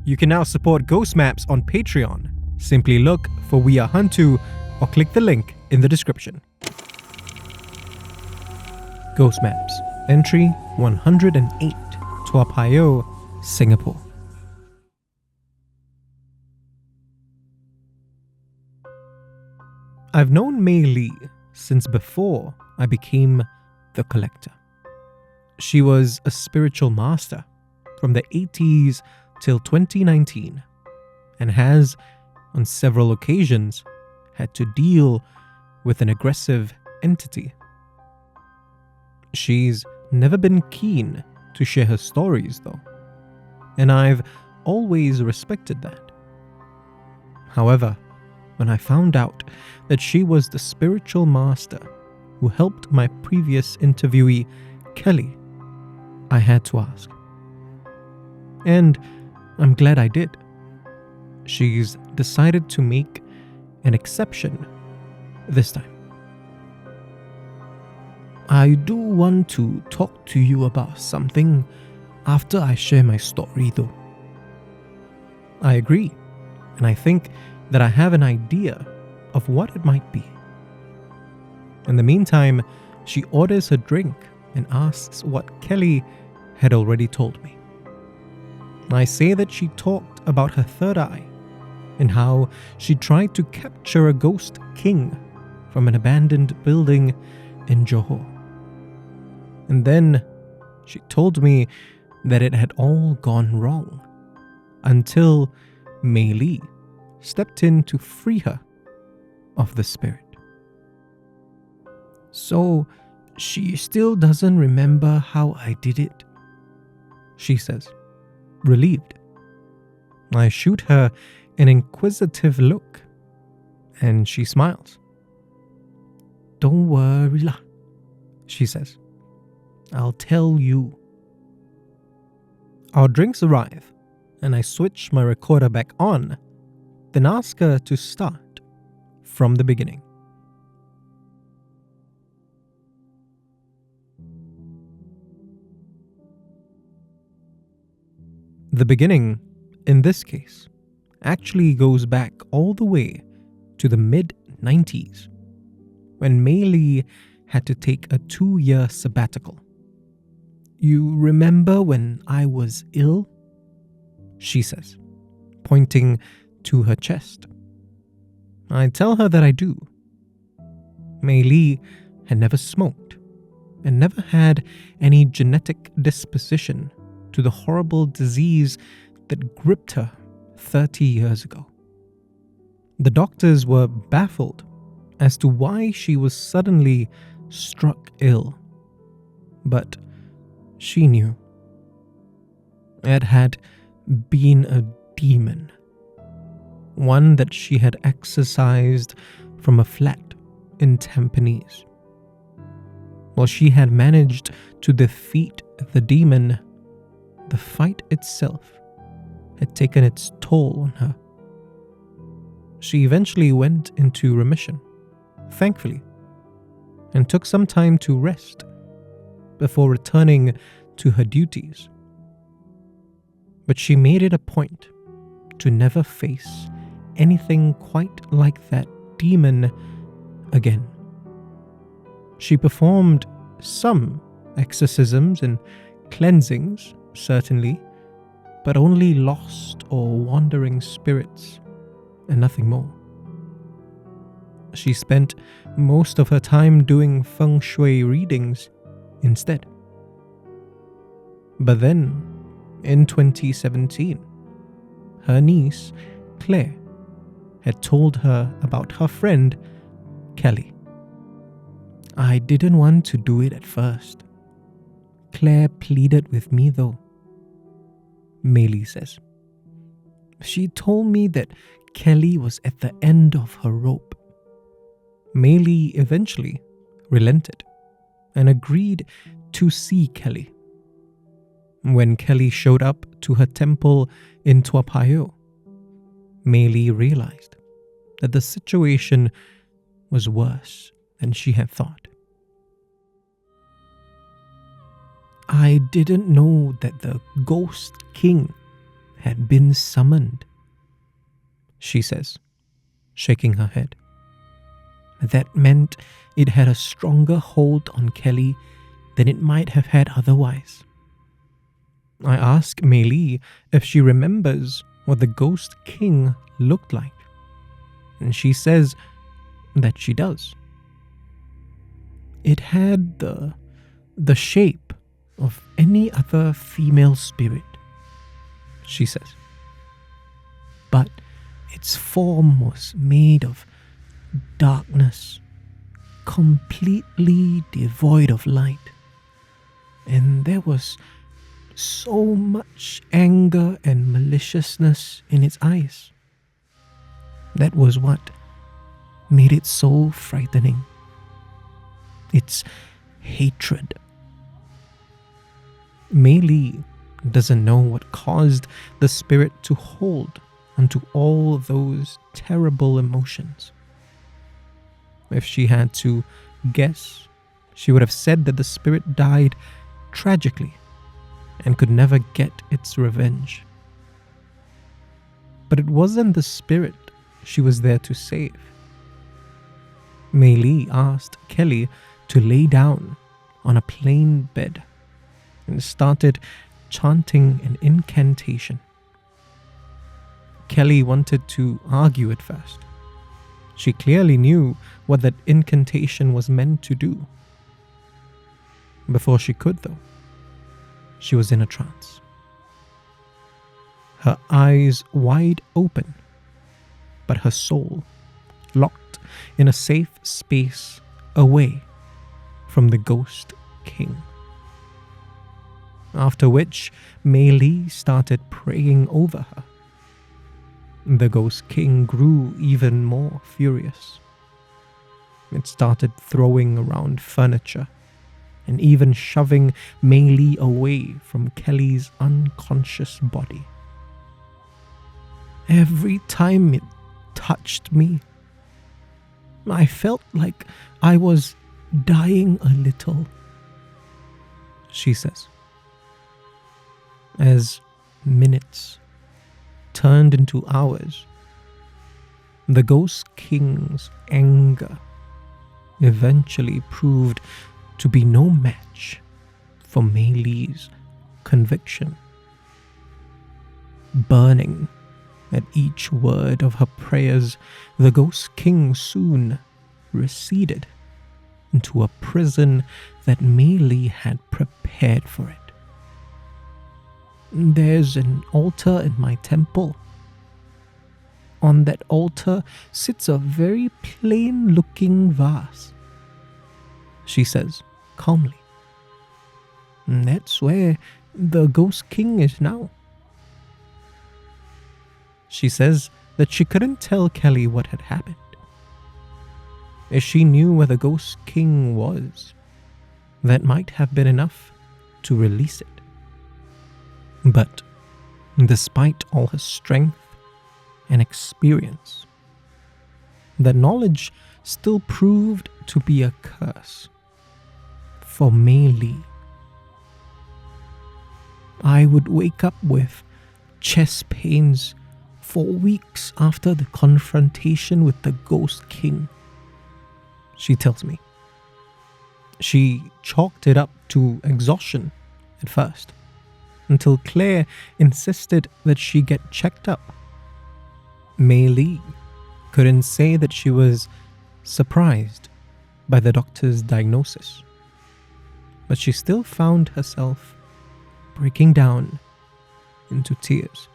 You can now support Ghost Maps on Patreon. Simply look for We Are HANTU or click the link in the description. Ghost Maps, entry 108, Toa Payoh, Singapore. I've known Mei Lee since before I became the collector. She was a spiritual master from the 80s till 2019 and has, on several occasions, had to deal with an aggressive entity. She's never been keen to share her stories though, and I've always respected that. However, when I found out that she was the spiritual master who helped my previous interviewee, Kelly, I had to ask. And I'm glad I did. She's decided to make an exception this time. I do want to talk to you about something after I share my story though. I agree, and I think that I have an idea of what it might be. In the meantime, she orders her drink and asks what Kelly had already told me. I say that she talked about her third eye and how she tried to capture a ghost king from an abandoned building in Johor. And then she told me that it had all gone wrong until Mei Lee stepped in to free her of the spirit. So she still doesn't remember how I did it, she says, relieved. I shoot her an inquisitive look, and she smiles. Don't worry lah, she says. I'll tell you. Our drinks arrive, and I switch my recorder back on, then ask her to start from the beginning. The beginning, in this case, actually goes back all the way to the mid-90s, when Mei Lee had to take a 2-year sabbatical. You remember when I was ill? She says, pointing to her chest. I tell her that I do. Mei Lee had never smoked and never had any genetic disposition to the horrible disease that gripped her 30 years ago. The doctors were baffled as to why she was suddenly struck ill, but she knew. It had been a demon, one that she had exorcised from a flat in Tampines. While she had managed to defeat the demon, the fight itself had taken its toll on her. She eventually went into remission, thankfully, and took some time to rest before returning to her duties. But she made it a point to never face anything quite like that demon again. She performed some exorcisms and cleansings, certainly, but only lost or wandering spirits and nothing more. She spent most of her time doing feng shui readings instead. But then, in 2017, her niece, Claire, had told her about her friend, Kelly. I didn't want to do it at first. Claire pleaded with me though, Mei Lee says. She told me that Kelly was at the end of her rope. Mei Lee eventually relented and agreed to see Kelly. When Kelly showed up to her temple in Toa Payoh, Mei Lee realized that the situation was worse than she had thought. I didn't know that the Ghost King had been summoned, she says, shaking her head. That meant it had a stronger hold on Kelly than it might have had otherwise. I ask Mei Li if she remembers what the Ghost King looked like, and she says that she does. It had the shape of any other female spirit, she says. But its form was made of darkness, completely devoid of light. And there was so much anger and maliciousness in its eyes. That was what made it so frightening. Its hatred. Mei Li doesn't know what caused the spirit to hold onto all those terrible emotions. If she had to guess, she would have said that the spirit died tragically and could never get its revenge. But it wasn't the spirit she was there to save. Mei Li asked Kelly to lay down on a plain bed and started chanting an incantation. Kelly wanted to argue at first. She clearly knew what that incantation was meant to do. Before she could, though, she was in a trance. Her eyes wide open, but her soul locked in a safe space away from the Ghost King. After which, Mei Li started praying over her. The Ghost King grew even more furious. It started throwing around furniture and even shoving Mei Li away from Kelly's unconscious body. Every time it touched me, I felt like I was dying a little, she says. As minutes turned into hours, the Ghost King's anger eventually proved to be no match for Mei Li's conviction. Burning at each word of her prayers, the Ghost King soon receded into a prison that Mei Li had prepared for it. There's an altar in my temple. On that altar sits a very plain-looking vase, she says calmly. And that's where the Ghost King is now. She says that she couldn't tell Kelly what had happened. If she knew where the Ghost King was, that might have been enough to release it. But despite all her strength and experience, the knowledge still proved to be a curse for Mei Li. I would wake up with chest pains for weeks after the confrontation with the Ghost King, she tells me. She chalked it up to exhaustion at first, until Claire insisted that she get checked up. Mei Li couldn't say that she was surprised by the doctor's diagnosis, but she still found herself breaking down into tears.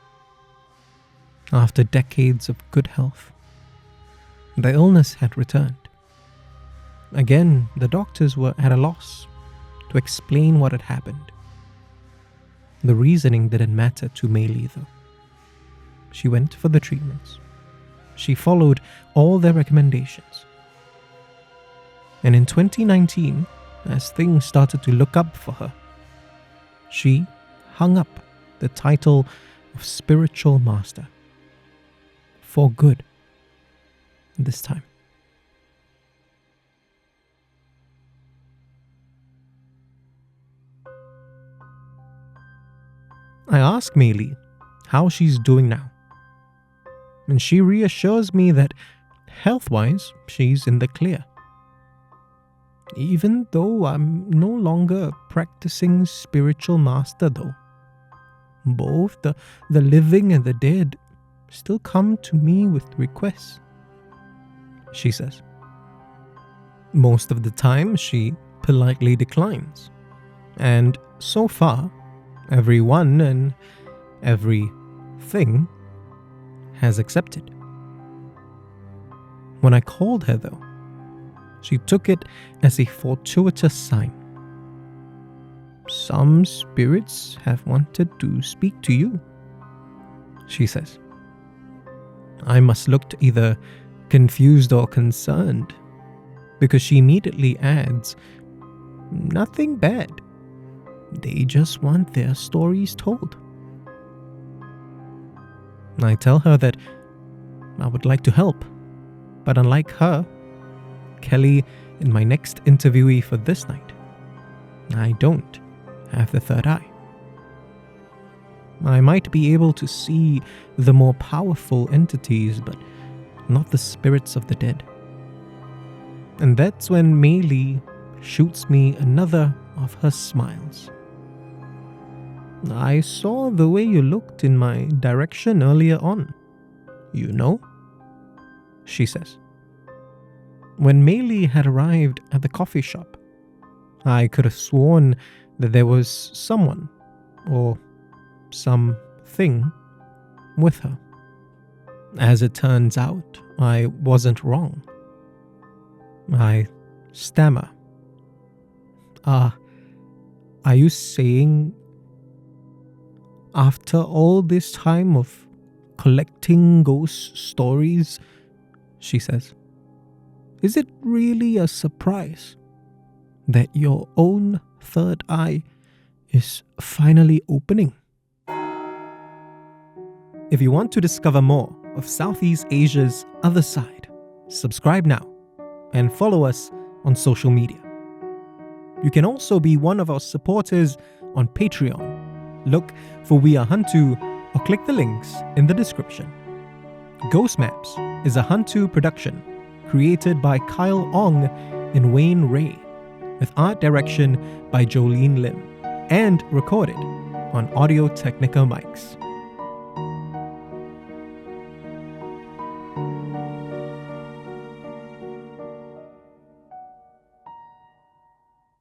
After decades of good health, the illness had returned. Again, the doctors were at a loss to explain what had happened. The reasoning didn't matter to Mei Li, though. She went for the treatments. She followed all their recommendations. And in 2019, as things started to look up for her, she hung up the title of spiritual master. For good. This time. I asked Mei Li how she's doing now. And she reassures me that health-wise, she's in the clear. Even though I'm no longer a practicing spiritual master though. Both the living and the dead still come to me with requests, she says. Most of the time, she politely declines. And so far, everyone and everything has accepted. When I called her, though, she took it as a fortuitous sign. Some spirits have wanted to speak to you, she says. I must look either confused or concerned, because she immediately adds, nothing bad. They just want their stories told. I tell her that I would like to help, but unlike her, Kelly, and my next interviewee for this night, I don't have the third eye. I might be able to see the more powerful entities, but not the spirits of the dead. And that's when Mei Li shoots me another of her smiles. I saw the way you looked in my direction earlier on. You know? She says. When Mei Li had arrived at the coffee shop, I could have sworn that there was someone or something with her. As it turns out, I wasn't wrong. I stammer. Are you saying after all this time of collecting ghost stories, she says, is it really a surprise that your own third eye is finally opening? If you want to discover more of Southeast Asia's other side, subscribe now and follow us on social media. You can also be one of our supporters on Patreon. Look for We Are HANTU or click the links in the description. Ghost Maps is a HANTU production created by Kyle Ong and Wayne Ray, with art direction by Jolene Lim, and recorded on Audio Technica mics.